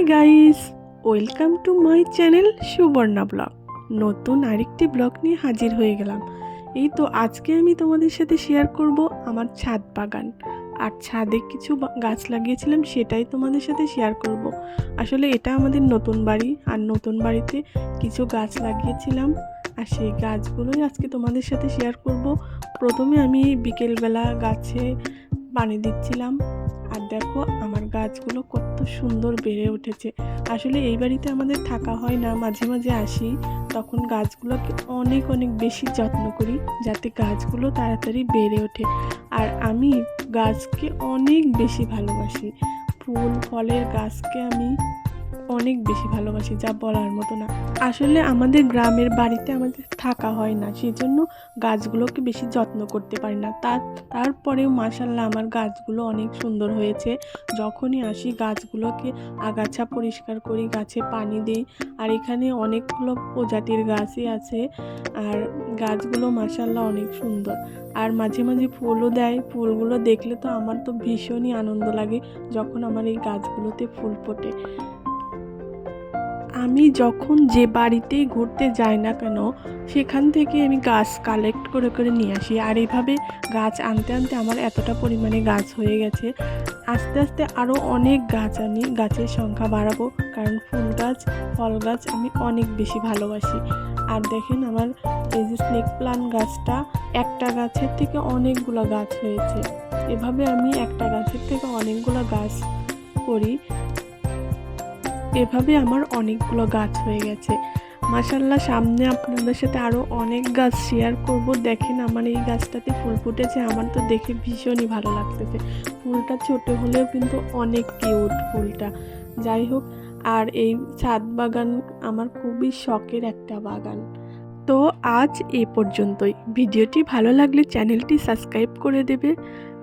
High guys, welcome to my channel Suborna blog. নতুন আরেকটি blog নিয়ে হাজির হয়ে গেলাম। এই তো আজকে আমি তোমাদের সাথে শেয়ার করব আমার ছাদ বাগান। আর ছাদে কিছু গাছ লাগিয়েছিলাম, সেটাই তোমাদের সাথে শেয়ার করব। আসলে এটা আমাদের নতুন বাড়ি, আর নতুন বাড়িতে কিছু গাছ লাগিয়েছিলাম, আর সেই গাছগুলোই আজকে তোমাদের সাথে শেয়ার করব। প্রথমে আমি বিকেলবেলা গাছে পানি দিচ্ছিলাম, আর দেখো আমার গাছগুলো কত সুন্দর বেড়ে উঠেছে। আসলে এই বাড়িতে আমাদের থাকা হয় না, মাঝে মাঝে আসি, তখন গাছগুলোকে অনেক অনেক বেশি যত্ন করি যাতে গাছগুলো তাড়াতাড়ি বেড়ে ওঠে। আর আমি গাছকে অনেক বেশি ভালোবাসি, ফুল ফলের গাছকে আমি অনেক বেশি ভালোবাসি, যা বলার মতো না। আসলে আমাদের গ্রামের বাড়িতে আমাদের থাকা হয় না, সেজন্য গাছগুলোকে বেশি যত্ন করতে পারি না। তারপরেও মাশাআল্লাহ আমার গাছগুলো অনেক সুন্দর হয়েছে। যখনই আসি গাছগুলোকে আগাছা পরিষ্কার করি, গাছে পানি দিই। আর এখানে অনেকগুলো প্রজাতির গাছই আছে, আর গাছগুলো মাশাআল্লাহ অনেক সুন্দর। আর মাঝে মাঝে ফুলও দেয়, ফুলগুলো দেখলে তো আমার তো ভীষণই আনন্দ লাগে যখন আমার এই গাছগুলোতে ফুল ফোটে। আমি যখন যে বাড়িতেই ঘুরতে যাই না কেন, সেখান থেকে আমি গাছ কালেক্ট করে করে নিয়ে আসি। আর এইভাবে গাছ আনতে আনতে আমার এতটা পরিমাণে গাছ হয়ে গেছে। আস্তে আস্তে আরও অনেক গাছ আমি গাছের সংখ্যা বাড়াবো, কারণ ফুল গাছ ফল গাছ আমি অনেক বেশি ভালোবাসি। আর দেখেন আমার এই যে স্নেক প্লান্ট গাছটা, একটা গাছের থেকে অনেকগুলো গাছ হয়েছে। এভাবে আমি একটা গাছের থেকে অনেকগুলো গাছ করি, এভাবে আমার অনেকগুলো গাছ হয়ে গেছে মাশাআল্লাহ। সামনে আপনাদের সাথে আরও অনেক গাছ শেয়ার করব। দেখেন আমার এই গাছটাতে ফুল ফুটেছে, আমার তো দেখে ভীষণই ভালো লাগতেছে। ফুলটা ছোট হলেও কিন্তু অনেক কিউট ফুলটা। যাই হোক, আর এই ছাদ বাগান আমার খুবই শখের একটা বাগান। তো আজ এ পর্যন্তই। ভিডিওটি ভালো লাগলে চ্যানেলটি সাবস্ক্রাইব করে দেবে,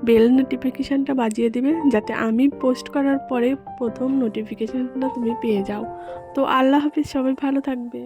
বেল নোটিফিকেশানটা বাজিয়ে দেবে, যাতে আমি পোস্ট করার পরে প্রথম নোটিফিকেশানটা তুমি পেয়ে যাও। তো আল্লাহ হাফিজ, সবাই ভালো থাকবে।